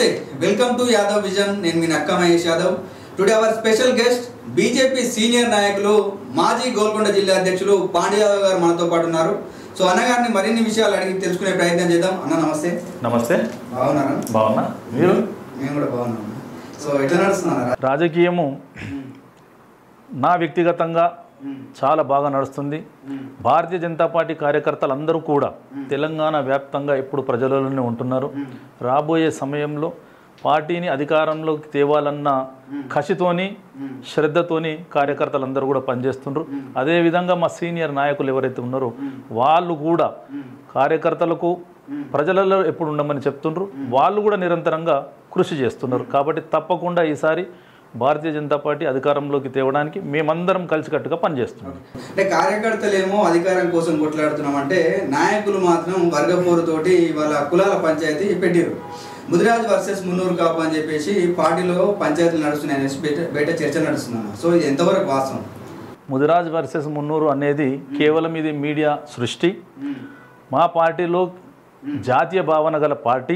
నమస్తే welcome to Yadav vision నేను మీ నక్క Mahesh Yadav today our special guest BJP senior నాయకులు మాజీ గోల్కొండ జిల్లా అధ్యక్షులు పాండ్య యాదవ్ గారు మనతో పాటు ఉన్నారు సో అన్నగారిని మరిన్ని విషయాలు అడిగి తెలుసుకునే ప్రయత్నం చేద్దాం అన్న నమస్తే నమస్తే బాగున్నారా బాగున్నా మీరు మేము కూడా బాగున్నాం సో ఎట్లా నడుస్తున్నారా రాజకీయము నా వ్యక్తిగతంగా చాలా బాగా నడుస్తుంది భారతీయ జనతా పార్టీ కార్యకర్తలు అందరూ కూడా తెలంగాణ వ్యాప్తంగా ఇప్పుడు ప్రజలలోనే ఉంటున్నారు రాబోయే సమయంలో పార్టీని అధికారంలోకి తేవాలన్న కసితోని శ్రద్ధతోని కార్యకర్తలందరూ కూడా పనిచేస్తున్నారు అదేవిధంగా మా సీనియర్ నాయకులు ఎవరైతే ఉన్నారో వాళ్ళు కూడా కార్యకర్తలకు ప్రజలలో ఎప్పుడు ఉండమని చెప్తున్నారు వాళ్ళు కూడా నిరంతరంగా కృషి చేస్తున్నారు కాబట్టి తప్పకుండా ఈసారి భారతీయ జనతా పార్టీ అధికారంలోకి తేవడానికి మేమందరం కలిసికట్టుగా పనిచేస్తున్నాం అంటే కార్యకర్తలేమో అధికారం కోసం కొట్లాడుతున్నాం అంటే నాయకులు మాత్రం వర్గపోరుతోటి వాళ్ళ కులాల పంచాయతీ పెట్టారు ముదిరాజ్ వర్సెస్ మున్నూరు కాపు అని చెప్పేసి పార్టీలో పంచాయతీలు నడుస్తున్నాయి అనేసి బయట చర్చ నడుస్తున్నాను సో ఇది ఎంతవరకు వాస్తవం ముదిరాజ్ వర్సెస్ మున్నూరు అనేది కేవలం ఇది మీడియా సృష్టి మా పార్టీలో జాతీయ భావన గల పార్టీ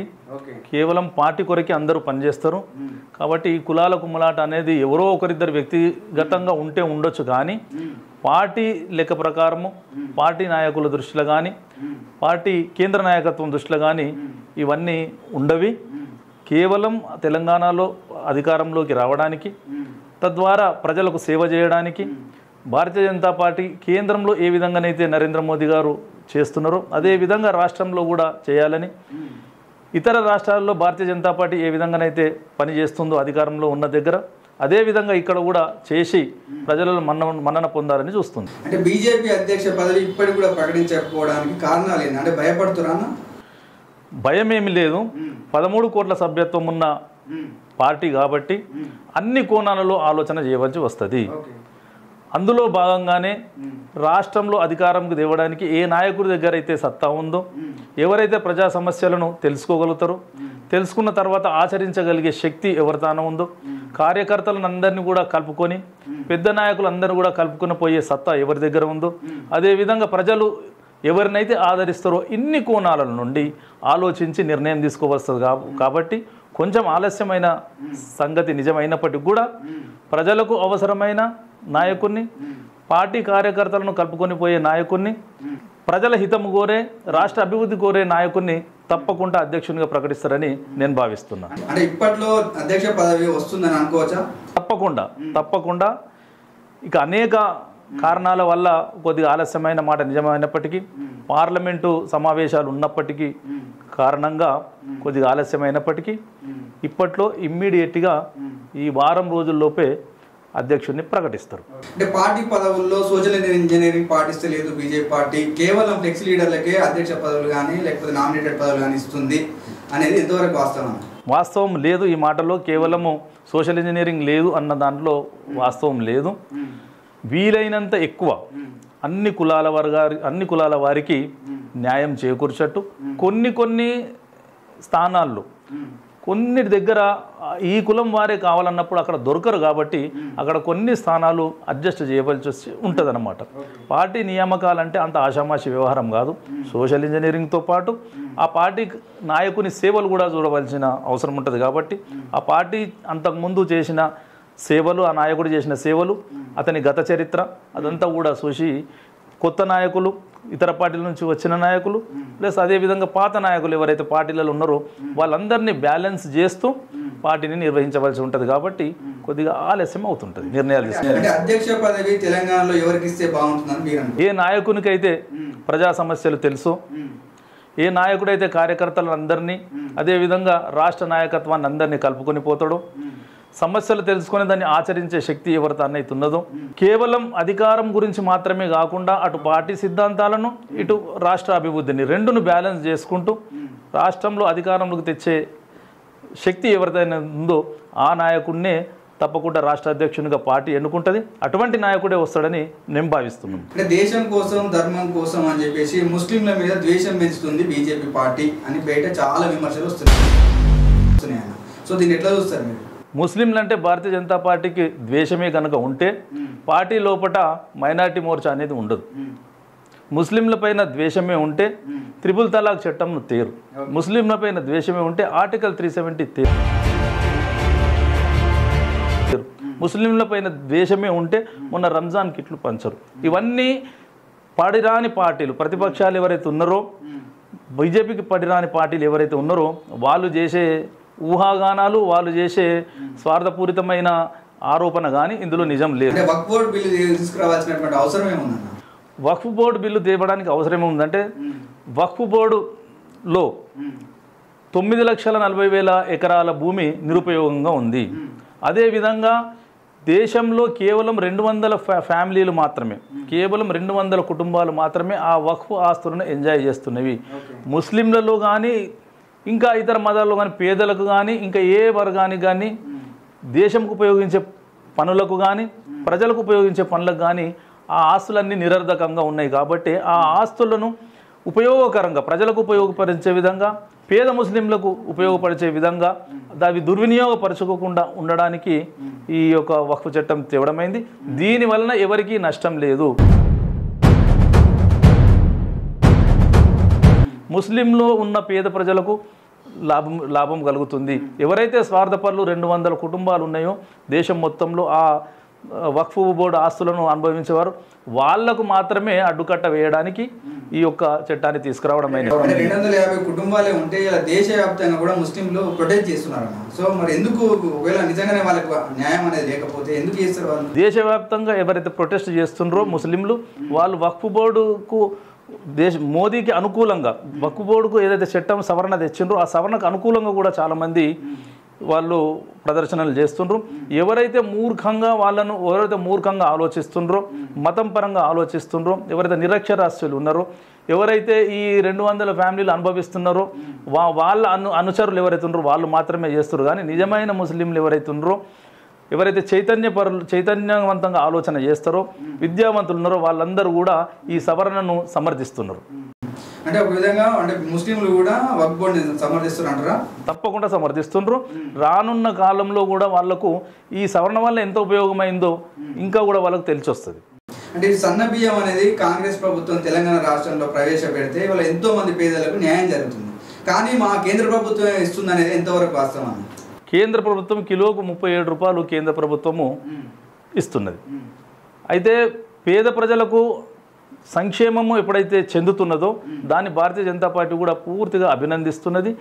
కేవలం పార్టీ కొరకే అందరూ పనిచేస్తారు కాబట్టి ఈ కులాల కుమ్మలాట అనేది ఎవరో ఒకరిద్దరు వ్యక్తిగతంగా ఉంటే ఉండొచ్చు కానీ పార్టీ లెక్క ప్రకారము పార్టీ నాయకుల దృష్టిలో కానీ పార్టీ కేంద్ర నాయకత్వం దృష్టిలో కానీ ఇవన్నీ ఉండవి కేవలం తెలంగాణలో అధికారంలోకి రావడానికి తద్వారా ప్రజలకు సేవ చేయడానికి భారతీయ జనతా పార్టీ కేంద్రంలో ఏ విధంగానైతే నరేంద్ర మోదీ గారు చేస్తున్నారో అదేవిధంగా రాష్ట్రంలో కూడా చేయాలని ఇతర రాష్ట్రాల్లో భారతీయ జనతా పార్టీ ఏ విధంగానైతే పనిచేస్తుందో అధికారంలో ఉన్న దగ్గర అదేవిధంగా ఇక్కడ కూడా చేసి ప్రజలలో మన్నన పొందాలని చూస్తుంది అంటే బీజేపీ అధ్యక్ష పదవి ఇప్పటికి కూడా ప్రకటించకపోవడానికి కారణాలు ఏంటి అంటే భయపడుతున్నారా భయం ఏమి లేదు 13 కోట్ల సభ్యత్వం ఉన్న పార్టీ కాబట్టి అన్ని కోణాలలో ఆలోచన చేయవలసి వస్తుంది అందులో భాగంగానే రాష్ట్రంలో అధికారంకి తేవడానికి ఏ నాయకుడి దగ్గర అయితే సత్తా ఉందో ఎవరైతే ప్రజా సమస్యలను తెలుసుకోగలుగుతారో తెలుసుకున్న తర్వాత ఆచరించగలిగే శక్తి ఎవరితానో ఉందో కార్యకర్తలను అందరినీ కూడా కలుపుకొని పెద్ద నాయకులందరూ కూడా కలుపుకొని పోయే సత్తా ఎవరి దగ్గర ఉందో అదేవిధంగా ప్రజలు ఎవరినైతే ఆదరిస్తారో ఇన్ని కోణాల నుండి ఆలోచించి నిర్ణయం తీసుకోవస్తుంది కాబట్టి కొంచెం ఆలస్యమైన సంగతి నిజమైనప్పటికీ కూడా ప్రజలకు అవసరమైన నాయకుడిని పార్టీ కార్యకర్తలను కలుపుకొని పోయే నాయకుడిని ప్రజల హితము కోరే రాష్ట్ర అభివృద్ధి కోరే నాయకుడిని తప్పకుండా అధ్యక్షునిగా ప్రకటిస్తారని నేను భావిస్తున్నాను అంటే ఇప్పట్లో అధ్యక్ష పదవి వస్తుందని అనుకోవచ్చా తప్పకుండా ఇక అనేక కారణాల వల్ల కొద్దిగా ఆలస్యమైన మాట నిజమైనప్పటికీ పార్లమెంటు సమావేశాలు ఉన్నప్పటికీ కారణంగా కొద్దిగా ఆలస్యమైనప్పటికీ ఇప్పట్లో ఇమ్మీడియట్గా ఈ వారం రోజుల్లోపే అధ్యక్షుడిని ప్రకటిస్తారు అంటే పార్టీ పదవుల్లో సోషల్ ఇంజనీరింగ్ పాటిస్తలేదు బీజేపీ పార్టీ కేవలం ఫ్లెక్స్ లీడర్లకే అధ్యక్ష పదవులు కానీ లేకపోతే నామినేటెడ్ పదవులు కానీ ఇస్తుంది అనేది ఎంతవరకు వాస్తవం లేదు ఈ మాటలో కేవలము సోషల్ ఇంజనీరింగ్ లేదు అన్న దాంట్లో వాస్తవం లేదు వీలైనంత ఎక్కువ అన్ని కులాల వారికి న్యాయం చేకూర్చట్టు కొన్ని స్థానాల్లో కొన్ని దగ్గర ఈ కులం వారే కావాలన్నప్పుడు అక్కడ దొరకరు కాబట్టి అక్కడ కొన్ని స్థానాలు అడ్జస్ట్ చేయవలసి ఉంటుంది అన్నమాట పార్టీ నియామకాలంటే అంత ఆషామాషి వ్యవహారం కాదు సోషల్ ఇంజనీరింగ్తో పాటు ఆ పార్టీ నాయకుని సేవలు కూడా చూడవలసిన అవసరం ఉంటుంది కాబట్టి ఆ పార్టీ అంతకుముందు చేసిన సేవలు ఆ నాయకుడు చేసిన సేవలు అతని గత చరిత్ర అదంతా కూడా చూసి కొత్త నాయకులు ఇతర పార్టీల నుంచి వచ్చిన నాయకులు ప్లస్ అదేవిధంగా పాత నాయకులు ఎవరైతే పార్టీలలో ఉన్నారో వాళ్ళందరినీ బ్యాలెన్స్ చేస్తూ పార్టీని నిర్వహించవలసి ఉంటుంది కాబట్టి కొద్దిగా ఆలస్యం అవుతుంటుంది నిర్ణయాలు తీసుకుంటే అధ్యక్ష పదవి తెలంగాణలో ఎవరికి ఇస్తే బాగుంటుందని ఏ నాయకునికైతే ప్రజా సమస్యలు తెలుసో ఏ నాయకుడైతే కార్యకర్తలందరినీ అదేవిధంగా రాష్ట్ర నాయకత్వాన్ని అందరినీ కలుపుకొని పోతాడో సమస్యలు తెలుసుకుని దాన్ని ఆచరించే శక్తి ఎవరితో ఉన్నదో కేవలం అధికారం గురించి మాత్రమే కాకుండా అటు పార్టీ సిద్ధాంతాలను ఇటు రాష్ట్ర అభివృద్ధిని రెండును బ్యాలెన్స్ చేసుకుంటూ రాష్ట్రంలో అధికారంలోకి తెచ్చే శక్తి ఎవరిదైనా ఉందో ఆ నాయకుడినే తప్పకుండా రాష్ట్ర అధ్యక్షునిగా పార్టీ ఎన్నుకుంటుంది అటువంటి నాయకుడే వస్తాడని నేను భావిస్తున్నాను అంటే దేశం కోసం ధర్మం కోసం అని చెప్పేసి ముస్లింల మీద ద్వేషం పెంచుతుంది బీజేపీ పార్టీ అని బయట చాలా విమర్శలు వస్తున్నాయి సో దీన్ని ఎట్లా చూస్తారు మీరు ముస్లింలు అంటే భారతీయ జనతా పార్టీకి ద్వేషమే కనుక ఉంటే పార్టీ లోపల మైనారిటీ మోర్చా అనేది ఉండదు ముస్లింలపైన ద్వేషమే ఉంటే త్రిపుల్ తలాక్ చట్టంను తేరు, ముస్లింలపైన ద్వేషమే ఉంటే ఆర్టికల్ 370 తేరు, ముస్లింలపైన ద్వేషమే ఉంటే మొన్న రంజాన్ కిట్లు పంచరు. ఇవన్నీ పడిరాని పార్టీలు, ప్రతిపక్షాలు ఎవరైతే ఉన్నారో, బీజేపీకి పడిరాని పార్టీలు ఎవరైతే ఉన్నారో వాళ్ళు చేసే ఊహాగానాలు, వాళ్ళు చేసే స్వార్థపూరితమైన ఆరోపణ కానీ ఇందులో నిజం లేదు. వక్ఫ్ బోర్డు బిల్లు తీసుకురావాల్సినటువంటి అవసరం ఏముందన్న? వక్ఫ్ బోర్డు బిల్లు తేవడానికి అవసరం ఏముందంటే వక్ఫ్ బోర్డులో 9,40,000 ఎకరాల భూమి నిరుపయోగంగా ఉంది. అదేవిధంగా దేశంలో కేవలం 200 ఫ్యామిలీలు మాత్రమే, కేవలం 200 కుటుంబాలు మాత్రమే ఆ వక్ఫ్ ఆస్తులను ఎంజాయ్ చేస్తున్నవి. ముస్లింలలో కానీ ఇంకా ఇతర మతాల్లో కానీ పేదలకు కానీ ఇంకా ఏ వర్గానికి కానీ దేశంకు ఉపయోగించే పనులకు కానీ ప్రజలకు ఉపయోగించే పనులకు కానీ ఆ ఆస్తులన్నీ నిరర్ధకంగా ఉన్నాయి. కాబట్టి ఆ ఆస్తులను ఉపయోగకరంగా ప్రజలకు ఉపయోగపరిచే విధంగా, పేద ముస్లింలకు ఉపయోగపరిచే విధంగా దాన్ని దుర్వినియోగపరచుకోకుండా ఉండడానికి ఈ యొక్క వక్ఫ్ చట్టం తేవడమైంది. దీనివలన ఎవరికీ నష్టం లేదు. ముస్లింలో ఉన్న పేద ప్రజలకు లాభం కలుగుతుంది. ఎవరైతే స్వార్థపరులు 200 కుటుంబాలు ఉన్నాయో దేశం మొత్తంలో ఆ వక్ఫ్ బోర్డు ఆస్తులను అనుభవించేవారు, వాళ్లకు మాత్రమే అడ్డుకట్ట వేయడానికి ఈ యొక్క చట్టాన్ని తీసుకురావడం అయింది. 250 కుటుంబాలే ఉంటే ఇలా దేశవ్యాప్తంగా కూడా ముస్లింలు ప్రొటెస్ట్ చేస్తున్నారు. సో మరి ఎందుకు, ఒకవేళ నిజంగానే వాళ్ళకు న్యాయం అనేది లేకపోతే ఎందుకు చేస్తారు వాళ్ళు? దేశవ్యాప్తంగా ఎవరైతే ప్రొటెస్ట్ చేస్తున్నారో ముస్లింలు, వాళ్ళు వక్ఫ్ బోర్డుకు మోదీకి అనుకూలంగా వక్ఫ్ బోర్డుకు ఏదైతే చట్టం సవరణ తెచ్చిండ్రో ఆ సవరణకు అనుకూలంగా కూడా చాలామంది వాళ్ళు ప్రదర్శనలు చేస్తుండ్రు. ఎవరైతే మూర్ఖంగా ఆలోచిస్తుండ్రో, మతం పరంగా ఆలోచిస్తుండ్రో, ఎవరైతే నిరక్షరాస్యులు ఉన్నారో, ఎవరైతే ఈ 200 ఫ్యామిలీలు అనుభవిస్తున్నారో వాళ్ళ అనుచరులు ఎవరైతే ఉన్నారో వాళ్ళు మాత్రమే చేస్తారు. కానీ నిజమైన ముస్లింలు ఎవరైతే ఉన్నారో, ఎవరైతే చైతన్యవంతంగా ఆలోచన చేస్తారో, విద్యావంతులు ఉన్నారో వాళ్ళందరూ కూడా ఈ సవరణను సమర్థిస్తున్నారు. అంటే ఒక విధంగా అంటే ముస్లింలు కూడా వక్ఫ్ బోర్డుని సమర్థిస్తున్నారా? తప్పకుండా సమర్థిస్తున్నారు. రానున్న కాలంలో కూడా వాళ్లకు ఈ సవరణ వల్ల ఎంత ఉపయోగమైందో ఇంకా కూడా వాళ్ళకు తెలిసి వస్తుంది. అంటే ఈ సన్న బియ్యం అనేది కాంగ్రెస్ ప్రభుత్వం తెలంగాణ రాష్ట్రంలో ప్రవేశపెడితే వాళ్ళ ఎంతో మంది పేదలకు న్యాయం జరుగుతుంది. కానీ మా కేంద్ర ప్రభుత్వం ఇస్తుంది అనేది ఎంతవరకు వాస్తవం? కేంద్ర ప్రభుత్వం కిలోకు 37 రూపాయలు కేంద్ర ప్రభుత్వము ఇస్తున్నది. అయితే పేద ప్రజలకు సంక్షేమము ఎప్పుడైతే చెందుతున్నదో దాన్ని భారతీయ జనతా పార్టీ కూడా పూర్తిగా అభినందిస్తున్నది.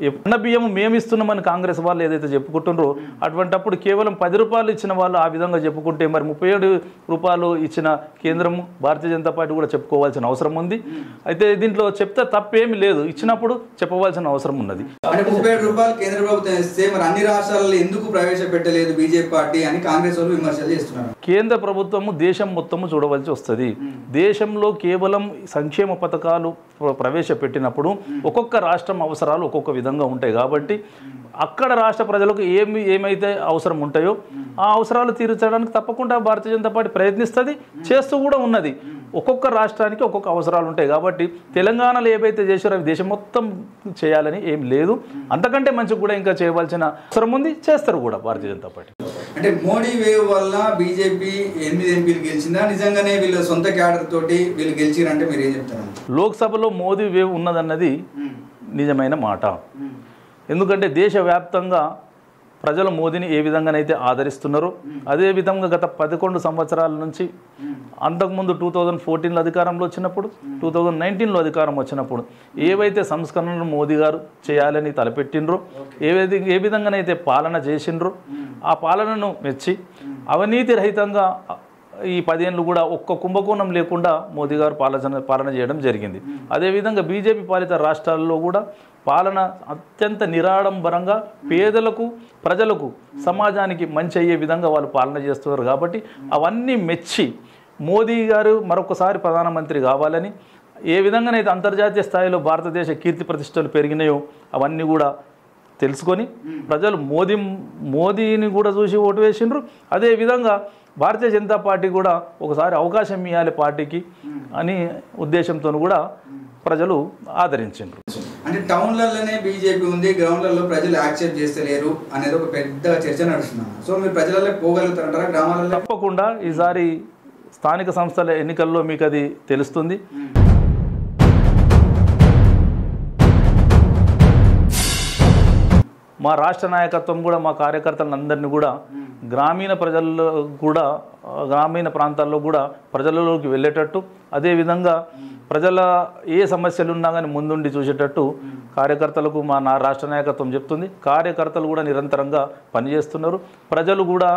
ఎన్న బియ్యము మేము ఇస్తున్నామని కాంగ్రెస్ వాళ్ళు ఏదైతే చెప్పుకుంటున్నారో అటువంటప్పుడు కేవలం 10 రూపాయలు ఇచ్చిన వాళ్ళు ఆ విధంగా చెప్పుకుంటే మరి 37 రూపాయలు ఇచ్చిన కేంద్రము భారతీయ జనతా పార్టీ కూడా చెప్పుకోవాల్సిన అవసరం ఉంది. అయితే దీంట్లో చెప్తే తప్పేమీ లేదు, ఇచ్చినప్పుడు చెప్పవలసిన అవసరం ఉన్నది. 37 రూపాయలు కేంద్ర ప్రభుత్వం ఇస్తే మరి అన్ని రాష్ట్రాలలో ఎందుకు ప్రవేశపెట్టలేదు బీజేపీ పార్టీ అని కాంగ్రెస్ వాళ్ళు విమర్శలు చేస్తున్నారు. కేంద్ర ప్రభుత్వము దేశం మొత్తము చూడవలసి వస్తుంది. దేశంలో కేవలం సంక్షేమ పథకాలు ప్రవేశపెట్టినప్పుడు ఒక్కొక్క రాష్ట్రం అవసరాలు ఒక్కొక్క విధంగా ఉంటాయి. కాబట్టి అక్కడ రాష్ట్ర ప్రజలకు ఏమైతే అవసరం ఉంటాయో ఆ అవసరాలు తీర్చడానికి తప్పకుండా భారతీయ జనతా పార్టీ ప్రయత్నిస్తుంది, చేస్తూ కూడా ఉన్నది. ఒక్కొక్క రాష్ట్రానికి ఒక్కొక్క అవసరాలు ఉంటాయి. కాబట్టి తెలంగాణలో ఏవైతే చేశారో అవి దేశం మొత్తం చేయాలని ఏం లేదు. అంతకంటే మంచిగా కూడా ఇంకా చేయవలసిన అవసరం ఉంది, చేస్తారు కూడా భారతీయ జనతా పార్టీ. అంటే మోడీ వేవ్ వల్ల బీజేపీ 8 ఎంపీలు గెలిచిందా? నిజంగానే వీళ్ళ సొంత క్యాడర్ తోటి వీళ్ళు గెలిచిరంటే మీరు ఏం చెప్తారు? లోక్సభలో మోదీ వేవ్ ఉన్నదన్నది నిజమైన మాట. ఎందుకంటే దేశవ్యాప్తంగా ప్రజలు మోదీని ఏ విధంగానైతే ఆదరిస్తున్నారో అదేవిధంగా గత 11 సంవత్సరాల నుంచి అంతకుముందు 2014లో అధికారంలో వచ్చినప్పుడు 2019లో అధికారం వచ్చినప్పుడు ఏవైతే సంస్కరణలు మోదీ గారు చేయాలని తలపెట్టినరో ఏ విధంగానైతే పాలన చేసిండ్రో ఆ పాలనను మెచ్చి అవినీతి రహితంగా ఈ 10 ఏళ్ళు కూడా ఒక్క కుంభకోణం లేకుండా మోదీ గారు పాలన చేయడం జరిగింది. అదేవిధంగా బీజేపీ పాలిత రాష్ట్రాల్లో కూడా పాలన అత్యంత నిరాడంబరంగా పేదలకు ప్రజలకు సమాజానికి మంచి అయ్యే విధంగా వాళ్ళు పాలన చేస్తున్నారు. కాబట్టి అవన్నీ మెచ్చి మోదీ గారు మరొకసారి ప్రధానమంత్రి కావాలని ఏ విధంగానైతే అంతర్జాతీయ స్థాయిలో భారతదేశ కీర్తి ప్రతిష్టలు పెరిగినాయో అవన్నీ కూడా తెలుసుకొని ప్రజలు మోదీని కూడా చూసి ఓటు వేసిండ్రు. అదేవిధంగా భారతీయ జనతా పార్టీ కూడా ఒకసారి అవకాశం ఇవ్వాలి పార్టీకి అని ఉద్దేశంతో కూడా ప్రజలు ఆదరించారు. అంటే టౌన్లలోనే బీజేపీ ఉంది, గ్రౌండ్లలో ప్రజలు యాక్సెప్ట్ చేస్తలేరు అనేది ఒక పెద్ద చర్చ నడుస్తున్నారు. సో మీరు ప్రజలలో పోగలుగుతారంటారా గ్రామాలలో? తప్పకుండా ఈసారి స్థానిక సంస్థల ఎన్నికల్లో మీకు అది తెలుస్తుంది. మా రాష్ట్ర నాయకత్వం కూడా మా కార్యకర్తలందరినీ కూడా గ్రామీణ ప్రజల్లో కూడా గ్రామీణ ప్రాంతాల్లో కూడా ప్రజలలోకి వెళ్ళేటట్టు, అదేవిధంగా ప్రజల ఏ సమస్యలు ఉన్నా కానీ ముందుండి చూసేటట్టు కార్యకర్తలకు మా రాష్ట్ర నాయకత్వం చెప్తుంది. కార్యకర్తలు కూడా నిరంతరంగా పనిచేస్తున్నారు. ప్రజలు కూడా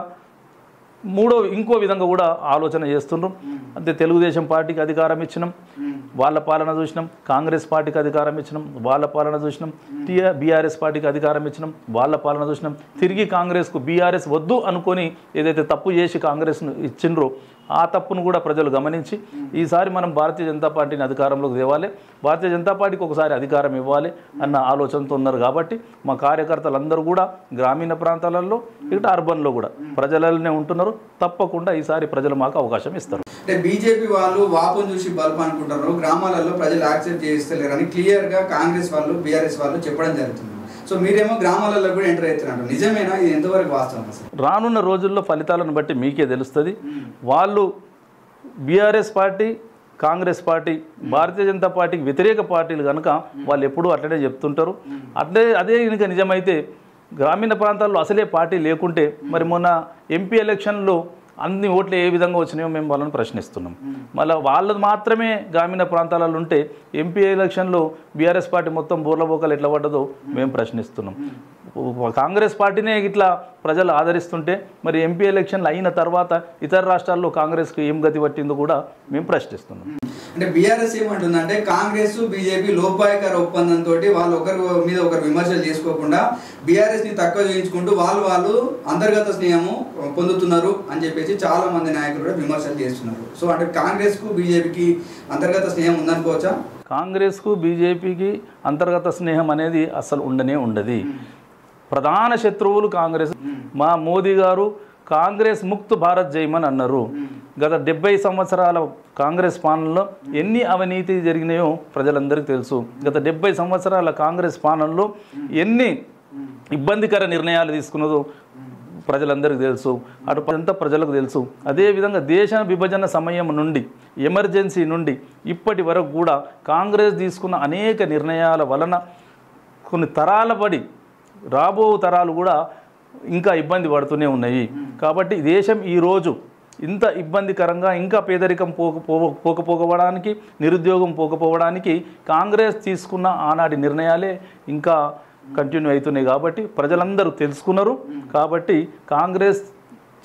ఇంకో విధంగా కూడా ఆలోచన చేస్తున్నారు. అంటే తెలుగుదేశం పార్టీకి అధికారం ఇచ్చినాం, వాళ్ళ పాలన చూసినాం. కాంగ్రెస్ పార్టీకి అధికారం ఇచ్చినాం, వాళ్ళ పాలన చూసినాం. బీఆర్ఎస్ పార్టీకి అధికారం ఇచ్చినాం, వాళ్ళ పాలన చూసినాం. తిరిగి కాంగ్రెస్కు బీఆర్ఎస్ వద్దు అనుకొని ఏదైతే తప్పు చేసి కాంగ్రెస్ను ఇచ్చిండ్రో ఆ తప్పును కూడా ప్రజలు గమనించి ఈసారి మనం భారతీయ జనతా పార్టీని అధికారంలోకి తేవాలి, భారతీయ జనతా పార్టీకి ఒకసారి అధికారం ఇవ్వాలి అన్న ఆలోచనతో ఉన్నారు. కాబట్టి మా కార్యకర్తలందరూ కూడా గ్రామీణ ప్రాంతాలలో ఇటు అర్బన్లో కూడా ప్రజలనే ఉంటున్నారు. తప్పకుండా ఈసారి ప్రజలు మాకు అవకాశం ఇస్తారు. అంటే బీజేపీ వాళ్ళు వాపును చూసి బల్బ్ అనుకుంటారు, గ్రామాలలో ప్రజలు యాక్సెప్ట్ చేస్తలేరు అని క్లియర్గా కాంగ్రెస్ వాళ్ళు బీఆర్ఎస్ వాళ్ళు చెప్పడం జరుగుతుంది. సో మీరేమో గ్రామాలలో కూడా ఎంటర్ అవుతున్నారు, నిజమేనా? ఇది ఎంతవరకు వాస్తవం అసలు? రానున్న రోజుల్లో ఫలితాలను బట్టి మీకే తెలుస్తుంది. వాళ్ళు BRS party, Congress party, Bharatiya Janata పార్టీకి వ్యతిరేక పార్టీలు కనుక వాళ్ళు ఎప్పుడూ అట్లనే చెప్తుంటారు. అదే కనుక నిజమైతే గ్రామీణ ప్రాంతాల్లో అసలే పార్టీ లేకుంటే మరి మొన్న ఎంపీ ఎలక్షన్లో అన్ని ఓట్లు ఏ విధంగా వచ్చినాయో మేము వాళ్ళని ప్రశ్నిస్తున్నాం. మళ్ళీ వాళ్ళది మాత్రమే గ్రామీణ ప్రాంతాలలో ఉంటే ఎంపీ ఎలక్షన్లో బీఆర్ఎస్ పార్టీ మొత్తం బోర్లబోకలు ఎట్లా పడ్డదో మేము ప్రశ్నిస్తున్నాం. కాంగ్రెస్ పార్టీనే ఇట్లా ప్రజలు ఆదరిస్తుంటే మరి ఎంపీ ఎలక్షన్లు అయిన తర్వాత ఇతర రాష్ట్రాల్లో కాంగ్రెస్కి ఏం గతి పట్టిందో కూడా మేము ప్రశ్నిస్తున్నాం. అంటే బీఆర్ఎస్ ఏమంటుందంటే కాంగ్రెస్ బీజేపీ లోపాయకర ఒప్పందంతో వాళ్ళు ఒకరి మీద ఒకరు విమర్శలు చేసుకోకుండా బీఆర్ఎస్ని తక్కువ చేయించుకుంటూ వాళ్ళు అంతర్గత స్నేహము పొందుతున్నారు అని చెప్పేసి చాలా మంది నాయకులు కూడా విమర్శలు చేస్తున్నారు. సో అంటే కాంగ్రెస్కు బీజేపీకి అంతర్గత స్నేహం ఉందనుకోవచ్చా? కాంగ్రెస్కు బీజేపీకి అంతర్గత స్నేహం అనేది అసలు ఉండదు. ప్రధాన శత్రువులు కాంగ్రెస్. మా మోదీ గారు కాంగ్రెస్ ముక్త్ భారత్ జయమని అన్నారు. గత 70 సంవత్సరాల కాంగ్రెస్ పాలనలో ఎన్ని అవినీతి జరిగినాయో ప్రజలందరికీ తెలుసు. గత 70 సంవత్సరాల కాంగ్రెస్ పాలనలో ఎన్ని ఇబ్బందికర నిర్ణయాలు తీసుకున్నదో ప్రజలందరికీ తెలుసు, అటుపంతా ప్రజలకు తెలుసు. అదేవిధంగా దేశ విభజన సమయం నుండి, ఎమర్జెన్సీ నుండి ఇప్పటి వరకు కూడా కాంగ్రెస్ తీసుకున్న అనేక నిర్ణయాల వలన కొన్ని తరాల పడి రాబో తరాలు కూడా ఇంకా ఇబ్బంది పడుతూనే ఉన్నాయి. కాబట్టి దేశం ఈరోజు ఇంత ఇబ్బందికరంగా ఇంకా పేదరికం పోకపోవడానికి, నిరుద్యోగం పోకపోవడానికి కాంగ్రెస్ తీసుకున్న ఆనాటి నిర్ణయాలే ఇంకా కంటిన్యూ అవుతున్నాయి. కాబట్టి ప్రజలందరూ తెలుసుకున్నారు. కాబట్టి కాంగ్రెస్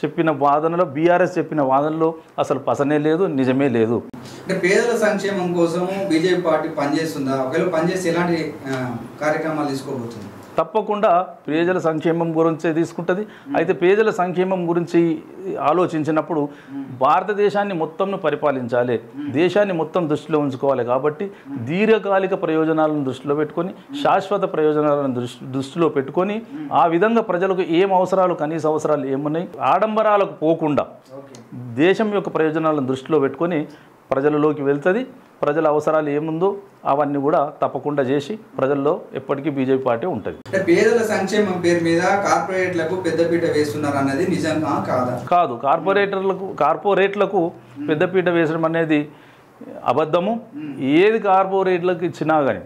చెప్పిన వాదనలో, బీఆర్ఎస్ చెప్పిన వాదనలో అసలు పసనే లేదు, నిజమే లేదు. అంటే పేదల సంక్షేమం కోసం బీజేపీ పార్టీ పనిచేస్తుందా? ఒకవేళ పనిచేసి ఎలాంటి కార్యక్రమాలు తీసుకోబోతుంది? తప్పకుండా ప్రజల సంక్షేమం గురించే తీసుకుంటుంది. అయితే ప్రజల సంక్షేమం గురించి ఆలోచించినప్పుడు భారతదేశాన్ని మొత్తంను పరిపాలించాలి, దేశాన్ని మొత్తం దృష్టిలో ఉంచుకోవాలి. కాబట్టి దీర్ఘకాలిక ప్రయోజనాలను దృష్టిలో పెట్టుకొని, శాశ్వత ప్రయోజనాలను దృష్టిలో పెట్టుకొని ఆ విధంగా ప్రజలకు ఏం అవసరాలు, కనీస అవసరాలు ఏమున్నాయి, ఆడంబరాలకు పోకుండా దేశం యొక్క ప్రయోజనాలను దృష్టిలో పెట్టుకొని ప్రజలలోకి వెళ్తుంది. ప్రజల అవసరాలు ఏముందో అవన్నీ కూడా తప్పకుండా చేసి ప్రజల్లో ఎప్పటికీ బీజేపీ పార్టీ ఉంటుంది. పేదల సంక్షేమం పేరు మీద కార్పొరేట్లకు పెద్దపీట వేస్తున్నారు అన్నది నిజంగా కాదా? కాదు. కార్పొరేట్లకు పెద్దపీట వేసడం అనేది అబద్ధము. ఏది కార్పొరేట్లకు ఇచ్చినా కానీ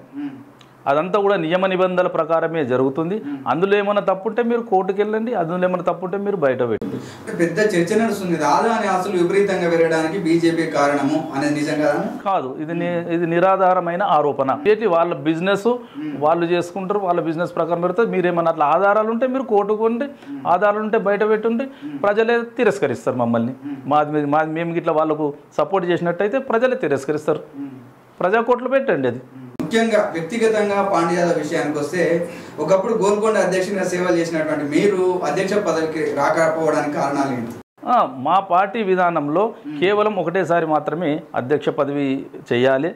అదంతా కూడా నియమ నిబంధనల ప్రకారమే జరుగుతుంది. అందులో ఏమైనా తప్పుంటే మీరు కోర్టుకు వెళ్ళండి, అందులో ఏమైనా తప్పుంటే మీరు బయట పెట్టండి. పెద్ద చర్చ నడుస్తుంది, ఆదాని ఆస్తులు విపరీతంగా పెరగడానికి బీజేపీ కారణము అనేది నిజంగా కాదు. ఇది నిరాధారమైన ఆరోపణ. వాళ్ళ బిజినెస్ వాళ్ళు చేసుకుంటారు, వాళ్ళ బిజినెస్ ప్రకారం పెడతారు. మీరేమన్నా అట్లా ఆధారాలు ఉంటే మీరు కోర్టుకు ఉండి, ఆధారాలు ఉంటే బయట పెట్టుంటే ప్రజలే తిరస్కరిస్తారు మమ్మల్ని. మేము ఇట్లా వాళ్ళకు సపోర్ట్ చేసినట్టయితే ప్రజలే తిరస్కరిస్తారు. ప్రజాకోర్టులు పెట్టండి. అది ముఖ్యంగా వ్యక్తిగతంగా పాండ్యాల విషయానికి వస్తే, ఒకప్పుడు గోల్కొండ అధ్యక్షునిగా సేవలు చేసినటువంటి మీరు అధ్యక్ష పదవికి రాకపోవడానికి కారణాలు ఏంటి? మా పార్టీ విధానంలో కేవలం ఒకటేసారి మాత్రమే అధ్యక్ష పదవి చేయాలి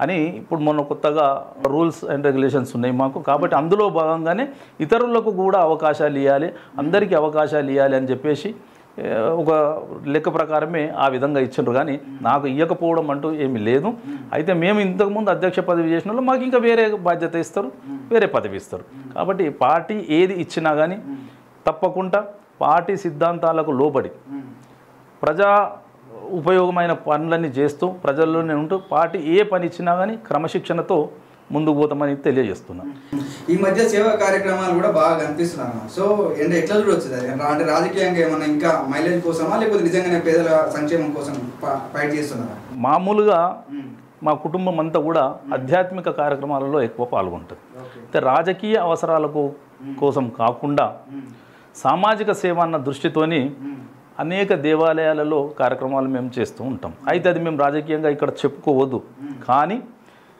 అని ఇప్పుడు మొన్న కొత్తగా రూల్స్ అండ్ రెగ్యులేషన్స్ ఉన్నాయి మాకు. కాబట్టి అందులో భాగంగానే ఇతరులకు కూడా అవకాశాలు ఇవ్వాలి, అందరికీ అవకాశాలు ఇవ్వాలి అని చెప్పేసి ఒక లెక్క ప్రకారమే ఆ విధంగా ఇచ్చిండ్రు. కానీ నాకు ఇవ్వకపోవడం అంటూ ఏమీ లేదు. అయితే మేము ఇంతకుముందు అధ్యక్ష పదవి చేసిన వాళ్ళు మాకు ఇంకా వేరే బాధ్యత ఇస్తారు, వేరే పదవి ఇస్తారు. కాబట్టి పార్టీ ఏది ఇచ్చినా కానీ తప్పకుండా పార్టీ సిద్ధాంతాలకు లోబడి ప్రజా ఉపయోగమైన పనులన్నీ చేస్తూ ప్రజల్లోనే ఉంటూ పార్టీ ఏ పని ఇచ్చినా కానీ క్రమశిక్షణతో ముందుకు పోతామని తెలియజేస్తున్నాను. ఈ మధ్య సేవా కార్యక్రమాలు కూడా బాగా కనిపిస్తున్నాను. సో ఎట్లా చూడవచ్చు అది అంటే రాజకీయంగా ఏమన్నా ఇంకా మైలేజ్ కోసమా లేకపోతే నిజంగానే పేదల సంక్షేమం కోసం ఫైట్ చేస్తున్నారా? మామూలుగా మా కుటుంబం అంతా కూడా ఆధ్యాత్మిక కార్యక్రమాలలో ఎక్కువ పాల్గొంటుంది. అయితే రాజకీయ అవసరాలకు కోసం కాకుండా సామాజిక సేవ అన్న దృష్టితోని అనేక దేవాలయాలలో కార్యక్రమాలు మేము చేస్తూ ఉంటాం. అయితే అది మేము రాజకీయంగా ఇక్కడ చెప్పుకోవద్దు, కానీ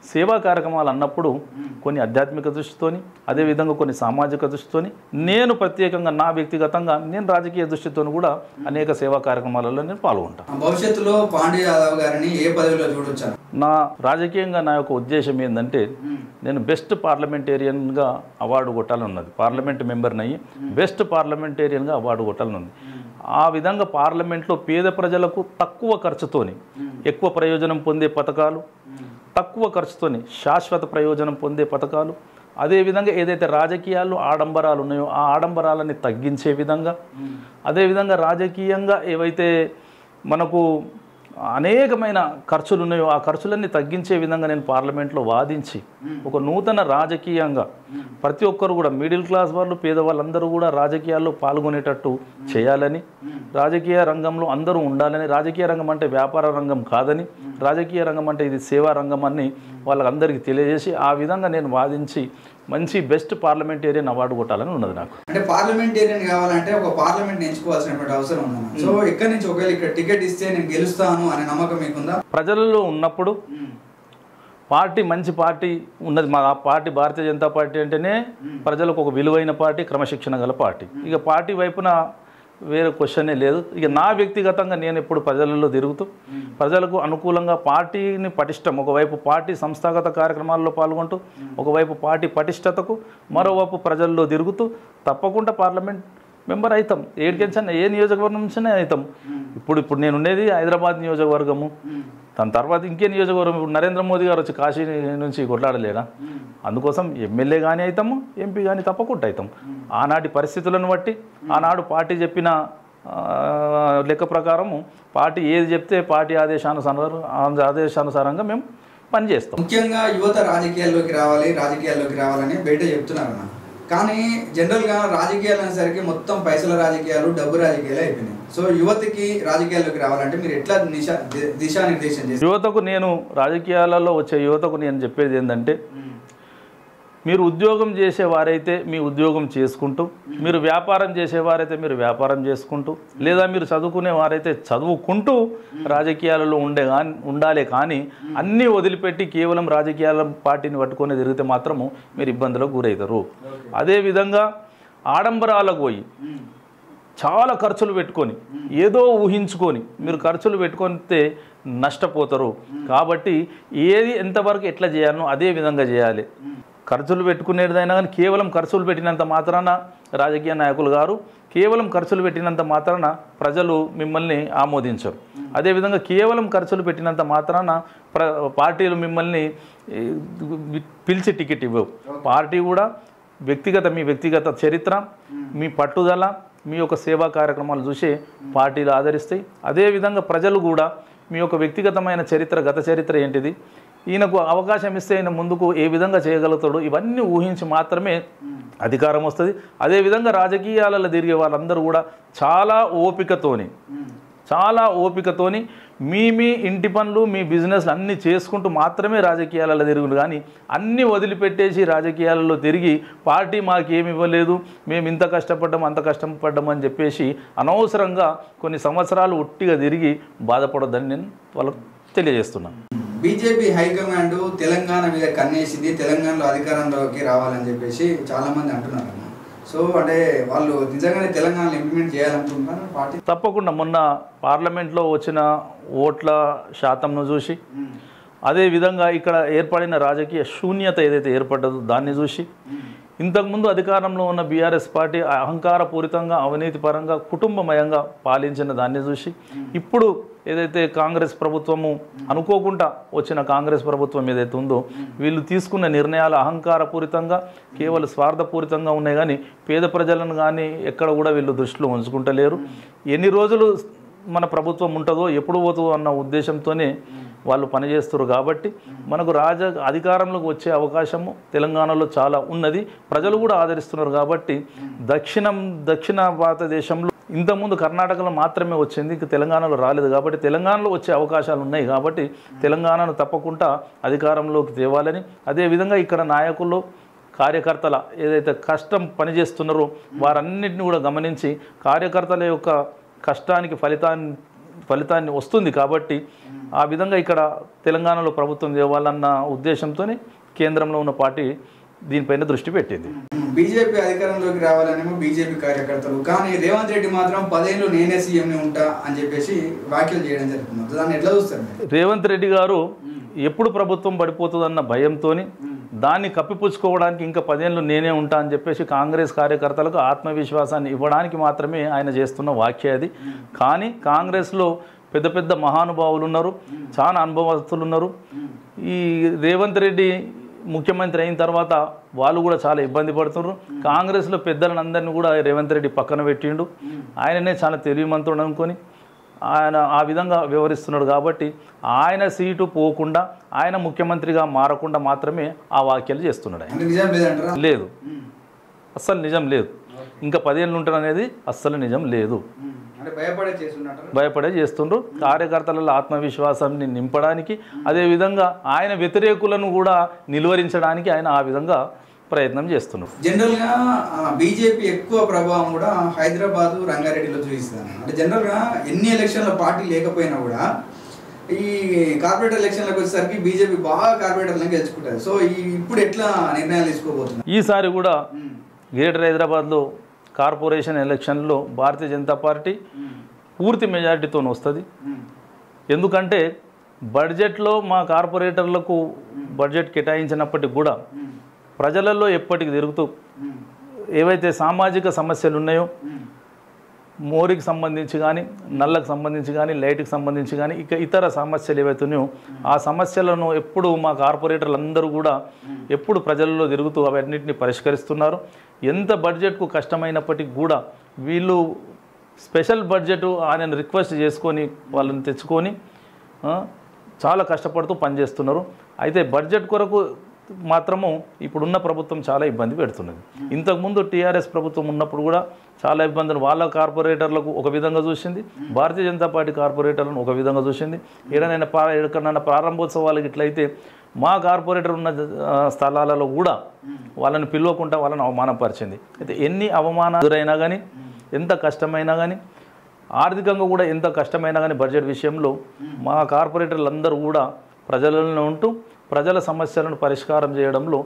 సేవా కార్యక్రమాలు అన్నప్పుడు కొన్ని ఆధ్యాత్మిక దృష్టితోని, అదేవిధంగా కొన్ని సామాజిక దృష్టితోని, నేను ప్రత్యేకంగా నా వ్యక్తిగతంగా నేను రాజకీయ దృష్టితోని కూడా అనేక సేవా కార్యక్రమాలలో నేను పాల్గొంటాను. భవిష్యత్తులో పాండ్య యాదవ్ గారిని ఏ పదవిలో చూడొచ్చు? నా రాజకీయంగా నా యొక్క ఉద్దేశం ఏంటంటే నేను బెస్ట్ పార్లమెంటేరియన్గా అవార్డు కొట్టాలని ఉన్నది. పార్లమెంట్ మెంబర్ని అయ్యి బెస్ట్ పార్లమెంటేరియన్గా అవార్డు కొట్టాలని ఉంది. ఆ విధంగా పార్లమెంట్లో పేద ప్రజలకు తక్కువ ఖర్చుతోని ఎక్కువ ప్రయోజనం పొందే పథకాలు, తక్కువ ఖర్చుతోని శాశ్వత ప్రయోజనం పొందే పథకాలు, అదేవిధంగా ఏదైతే రాజకీయాల్లో ఆడంబరాలు ఉన్నాయో ఆ ఆడంబరాలని తగ్గించే విధంగా, అదేవిధంగా రాజకీయంగా ఏవైతే మనకు అనేకమైన ఖర్చులు ఉన్నాయో ఆ ఖర్చులన్నీ తగ్గించే విధంగా నేను పార్లమెంట్లో వాదించి ఒక నూతన రాజకీయంగా ప్రతి ఒక్కరు కూడా మిడిల్ క్లాస్ వాళ్ళు, పేదవాళ్ళందరూ కూడా రాజకీయాల్లో పాల్గొనేటట్టు చేయాలని, రాజకీయ రంగంలో అందరూ ఉండాలని, రాజకీయ రంగం అంటే వ్యాపార రంగం కాదని, రాజకీయ రంగం అంటే ఇది సేవా రంగం అని వాళ్ళందరికీ తెలియజేసి ఆ విధంగా నేను వాదించి మంచి బెస్ట్ పార్లమెంటేరియన్ అవార్డు కొట్టాలని ఉన్నది నాకు. అంటే పార్లమెంటేరియన్ కావాలంటే ఒక పార్లమెంట్ ఎంచుకోవాల్సినటువంటి అవసరం ఉంది. సో ఇక్కడ నుంచి ఒకవేళ ఇక్కడ టికెట్ ఇస్తే నేను గెలుస్తాను అనే నమ్మకం మీకుందా? ప్రజలలో ఉన్నప్పుడు పార్టీ మంచి పార్టీ ఉన్నది. మా పార్టీ భారతీయ జనతా పార్టీ అంటేనే ప్రజలకు ఒక విలువైన పార్టీ, క్రమశిక్షణ గల పార్టీ. ఇక పార్టీ వైపున వేరే క్వశ్చనే లేదు. ఇక నా వ్యక్తిగతంగా నేను ఎప్పుడు ప్రజలలో తిరుగుతూ ప్రజలకు అనుకూలంగా పార్టీని పటిష్టం, ఒకవైపు పార్టీ సంస్థాగత కార్యక్రమాల్లో పాల్గొంటూ, ఒకవైపు పార్టీ పటిష్టతకు, మరోవైపు ప్రజల్లో తిరుగుతూ తప్పకుండా పార్లమెంట్ మెంబర్ అవుతాం. ఏడికెంచన్నా ఏ నియోజకవర్గం నుంచినే అవుతాం. ఇప్పుడు నేను ఉండేది హైదరాబాద్ నియోజకవర్గము, దాని తర్వాత ఇంకే నియోజకవర్గం. ఇప్పుడు నరేంద్ర మోదీ గారు వచ్చి కాశీ నుంచి కొట్లాడలేరా? అందుకోసం ఎమ్మెల్యే కానీ అవుతాము, ఎంపీ కానీ తప్పకుండా అవుతాం. ఆనాటి పరిస్థితులను బట్టి, ఆనాడు పార్టీ చెప్పిన లెక్క ప్రకారము పార్టీ ఏది చెప్తే పార్టీ ఆదేశానుసారంగా మేము పనిచేస్తాం. ముఖ్యంగా యువత రాజకీయాల్లోకి రావాలని బయట చెప్తున్నారు అన్న. కానీ జనరల్గా రాజకీయాలు అనేసరికి మొత్తం పైసల రాజకీయాలు, డబ్బు రాజకీయాలు అయిపోయినాయి. సో యువతకి రాజకీయాల్లోకి రావాలంటే మీరు ఎట్లా దిశానిర్దేశం చేస్తారు? యువతకు నేను రాజకీయాలలో వచ్చే యువతకు నేను చెప్పేది ఏంటంటే, మీరు ఉద్యోగం చేసేవారైతే మీ ఉద్యోగం చేసుకుంటూ, మీరు వ్యాపారం చేసేవారైతే మీరు వ్యాపారం చేసుకుంటూ, లేదా మీరు చదువుకునేవారైతే చదువుకుంటూ రాజకీయాలలో ఉండాలి. కానీ అన్నీ వదిలిపెట్టి కేవలం రాజకీయాల పార్టీని పట్టుకొని తిరిగితే మాత్రము మీరు ఇబ్బందులకు గురవుతారు. అదేవిధంగా ఆడంబరాలకు పోయి చాలా ఖర్చులు పెట్టుకొని ఏదో ఊహించుకొని మీరు ఖర్చులు పెట్టుకొనితే నష్టపోతారు. కాబట్టి ఏది ఎంతవరకు ఎట్లా చేయాలనో అదే విధంగా చేయాలి. ఖర్చులు పెట్టుకునేదైనా కానీ కేవలం ఖర్చులు పెట్టినంత మాత్రాన రాజకీయ నాయకులు గారు కేవలం ఖర్చులు పెట్టినంత మాత్రాన ప్రజలు మిమ్మల్ని ఆమోదించరు. అదేవిధంగా కేవలం ఖర్చులు పెట్టినంత మాత్రాన పార్టీలు మిమ్మల్ని పిలిచి టికెట్ ఇవ్వవు. పార్టీ కూడా మీ వ్యక్తిగత చరిత్ర, మీ పట్టుదల, మీ యొక్క సేవా కార్యక్రమాలు చూసి పార్టీలు ఆదరిస్తాయి. అదేవిధంగా ప్రజలు కూడా మీ యొక్క వ్యక్తిగతమైన చరిత్ర, గత చరిత్ర ఏంటిది, ఈయనకు అవకాశం ఇస్తే ఈయన ముందుకు ఏ విధంగా చేయగలుగుతాడు, ఇవన్నీ ఊహించి మాత్రమే అధికారం వస్తుంది. అదేవిధంగా రాజకీయాలలో తిరిగే వాళ్ళందరూ కూడా చాలా ఓపికతోని మీ ఇంటి పనులు, మీ బిజినెస్లు అన్నీ చేసుకుంటూ మాత్రమే రాజకీయాలలో తిరుగురు. కానీ అన్నీ వదిలిపెట్టేసి రాజకీయాలలో తిరిగి పార్టీ మాకేమి ఇవ్వలేదు, మేము ఇంత కష్టపడ్డాం అంత కష్టపడ్డాం అని చెప్పేసి అనవసరంగా కొన్ని సంవత్సరాలు ఒట్టిగా తిరిగి బాధపడొద్దని నేను వాళ్ళకు తెలియజేస్తున్నాను. బీజేపీ హైకమాండ్ తెలంగాణ మీద కన్నేసింది, తెలంగాణలో అధికారంలోకి రావాలని చెప్పేసి చాలామంది అంటున్నారు. సో అంటే వాళ్ళు నిజంగానే తెలంగాణలో ఇంప్లిమెంట్ చేయాలనుకుంటున్నారు పార్టీ? తప్పకుండా. మొన్న పార్లమెంట్లో వచ్చిన ఓట్ల శాతంను చూసి, అదేవిధంగా ఇక్కడ ఏర్పడిన రాజకీయ శూన్యత ఏదైతే ఏర్పడ్డదో దాన్ని చూసి, ఇంతకుముందు అధికారంలో ఉన్న బీఆర్ఎస్ పార్టీ అహంకారపూరితంగా, అవినీతిపరంగా, కుటుంబమయంగా పాలించిన దాన్ని చూసి, ఇప్పుడు ఏదైతే కాంగ్రెస్ ప్రభుత్వము అనుకోకుండా వచ్చిన కాంగ్రెస్ ప్రభుత్వం ఏదైతే ఉందో వీళ్ళు తీసుకున్న నిర్ణయాలు అహంకారపూరితంగా, కేవలం స్వార్థపూరితంగా ఉన్నాయి. కానీ పేద ప్రజలను కానీ ఎక్కడ కూడా వీళ్ళు దృష్టిలో ఉంచుకుంటలేరు. ఎన్ని రోజులు మన ప్రభుత్వం ఉంటుందో ఎప్పుడు పోతుందో అన్న ఉద్దేశంతోనే వాళ్ళు పనిచేస్తారు. కాబట్టి మనకు అధికారంలోకి వచ్చే అవకాశము తెలంగాణలో చాలా ఉన్నది. ప్రజలు కూడా ఆదరిస్తున్నారు. కాబట్టి దక్షిణ భారతదేశంలో ఇంతకుముందు కర్ణాటకలో మాత్రమే వచ్చింది, ఇక తెలంగాణలో రాలేదు. కాబట్టి తెలంగాణలో వచ్చే అవకాశాలు ఉన్నాయి. కాబట్టి తెలంగాణను తప్పకుండా అధికారంలోకి తేవాలని, అదేవిధంగా ఇక్కడ నాయకులు కార్యకర్తల ఏదైతే కష్టం పనిచేస్తున్నారో వారన్నిటిని కూడా గమనించి కార్యకర్తల యొక్క కష్టానికి ఫలితాన్ని వస్తుంది. కాబట్టి ఆ విధంగా ఇక్కడ తెలంగాణలో ప్రభుత్వం తేవాలన్న ఉద్దేశంతోనే కేంద్రంలో ఉన్న పార్టీ దీనిపైన దృష్టి పెట్టింది. బీజేపీ అధికారంలోకి రావాలనేమో బీజేపీ కార్యకర్తలు, కానీ రేవంత్ రెడ్డి మాత్రం 10 ఏళ్ళు నేనే సీఎంని ఉంటా అని చెప్పేసి వ్యాఖ్యలు చేయడం జరుగుతుంది. దాన్ని ఎట్లా చూస్తారు? రేవంత్ రెడ్డి గారు ఎప్పుడు ప్రభుత్వం పడిపోతుందన్న భయంతో దాన్ని కప్పిపుచ్చుకోవడానికి ఇంకా 10 ఏళ్ళు నేనే ఉంటా అని చెప్పేసి కాంగ్రెస్ కార్యకర్తలకు ఆత్మవిశ్వాసాన్ని ఇవ్వడానికి మాత్రమే ఆయన చేస్తున్న వ్యాఖ్య అది. కానీ కాంగ్రెస్లో పెద్ద పెద్ద మహానుభావులు ఉన్నారు, చాలా అనుభవస్తులు ఉన్నారు. ఈ రేవంత్ రెడ్డి ముఖ్యమంత్రి అయిన తర్వాత వాళ్ళు కూడా చాలా ఇబ్బంది పడుతున్నారు. కాంగ్రెస్లో పెద్దలందరినీ కూడా రేవంత్ రెడ్డి పక్కన పెట్టిండు. ఆయననే చాలా తెలివిమంతుడు అనుకొని ఆయన ఆ విధంగా వ్యవహరిస్తున్నాడు. కాబట్టి ఆయన సీటు పోకుండా ఆయన ముఖ్యమంత్రిగా మారకుండా మాత్రమే ఆ వ్యాఖ్యలు చేస్తున్నాడు. ఆయన లేదు, అస్సలు నిజం లేదు. ఇంకా 10 ఏళ్ళు ఉంటారు అనేది అస్సలు నిజం లేదు. భయపడే చేస్తుండ్రు. కార్యకర్తలలో ఆత్మవిశ్వాసాన్ని నింపడానికి, అదేవిధంగా ఆయన వ్యతిరేకులను కూడా నిలువరించడానికి ఆయన ఆ విధంగా ప్రయత్నం చేస్తున్నారు. జనరల్గా బీజేపీ ఎక్కువ ప్రభావం కూడా హైదరాబాద్ రంగారెడ్డిలో చూపిస్తాను. అంటే జనరల్గా ఎన్ని ఎలక్షన్ల పార్టీ లేకపోయినా కూడా ఈ కార్పొరేటర్ ఎలక్షన్లకు వచ్చేసరికి బీజేపీ బాగా కార్పొరేటర్లను గెలుచుకుంటారు. సో ఇప్పుడు ఎట్లా నిర్ణయాలు తీసుకోబోతున్నారు? ఈసారి కూడా గ్రేటర్ హైదరాబాద్లో కార్పొరేషన్ ఎలక్షన్లో భారతీయ జనతా పార్టీ పూర్తి మెజారిటీతో వస్తుంది. ఎందుకంటే బడ్జెట్లో మా కార్పొరేటర్లకు బడ్జెట్ కేటాయించినప్పటికి కూడా ప్రజలలో ఎప్పటికి తిరుగుతూ ఏవైతే సామాజిక సమస్యలు ఉన్నాయో, మోరికి సంబంధించి కానీ, నల్లకు సంబంధించి కానీ, లైట్కి సంబంధించి కానీ, ఇక ఇతర సమస్యలు ఏవైతే ఉన్నాయో ఆ సమస్యలను ఎప్పుడు మా కార్పొరేటర్లు అందరూ కూడా ఎప్పుడు ప్రజల్లో తిరుగుతూ అవన్నింటినీ పరిష్కరిస్తున్నారు. ఎంత బడ్జెట్కు కష్టమైనప్పటికీ కూడా వీళ్ళు స్పెషల్ బడ్జెట్ ఆయన రిక్వెస్ట్ చేసుకొని వాళ్ళని తెచ్చుకొని చాలా కష్టపడుతూ పనిచేస్తున్నారు. అయితే బడ్జెట్ కొరకు మాత్రము ఇప్పుడున్న ప్రభుత్వం చాలా ఇబ్బంది పెడుతున్నది. ఇంతకుముందు టీఆర్ఎస్ ప్రభుత్వం ఉన్నప్పుడు కూడా చాలా ఇబ్బందులు వాళ్ళ కార్పొరేటర్లకు ఒక విధంగా చూసింది, భారతీయ జనతా పార్టీ కార్పొరేటర్లను ఒక విధంగా చూసింది. ఎక్కడైనా ప్రారంభోత్సవాలకు ఇట్లయితే మా కార్పొరేటర్ ఉన్న స్థలాలలో కూడా వాళ్ళని పిలవకుండా వాళ్ళని అవమానపరిచింది. అయితే ఎన్ని అవమానాలు ఎదురైనా కానీ, ఎంత కష్టమైనా కానీ, ఆర్థికంగా కూడా ఎంత కష్టమైనా కానీ బడ్జెట్ విషయంలో మా కార్పొరేటర్లు అందరూ కూడా ప్రజలలో ఉంటూ ప్రజల సమస్యలను పరిష్కారం చేయడంలో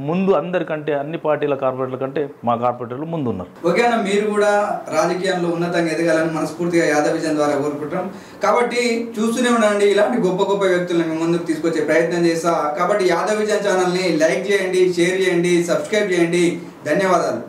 ముందు అందరికంటే అన్ని పార్టీల కార్పొరేటర్ల కంటే మా కార్పొరేటర్లు ముందున్నారు. ఓకేనా, మీరు కూడా రాజకీయాల్లో ఉన్నతంగా ఎదగాలని మనస్ఫూర్తిగా యాదవ్ విజన్ ద్వారా కోరుకుంటాం. కాబట్టి చూస్తూనే ఉండండి, ఇలాంటి గొప్ప గొప్ప వ్యక్తులను మీ ముందుకు తీసుకొచ్చే ప్రయత్నం చేస్తా. కాబట్టి యాదవ్ విజన్ ఛానల్ని లైక్ చేయండి, షేర్ చేయండి, సబ్స్క్రైబ్ చేయండి. ధన్యవాదాలు.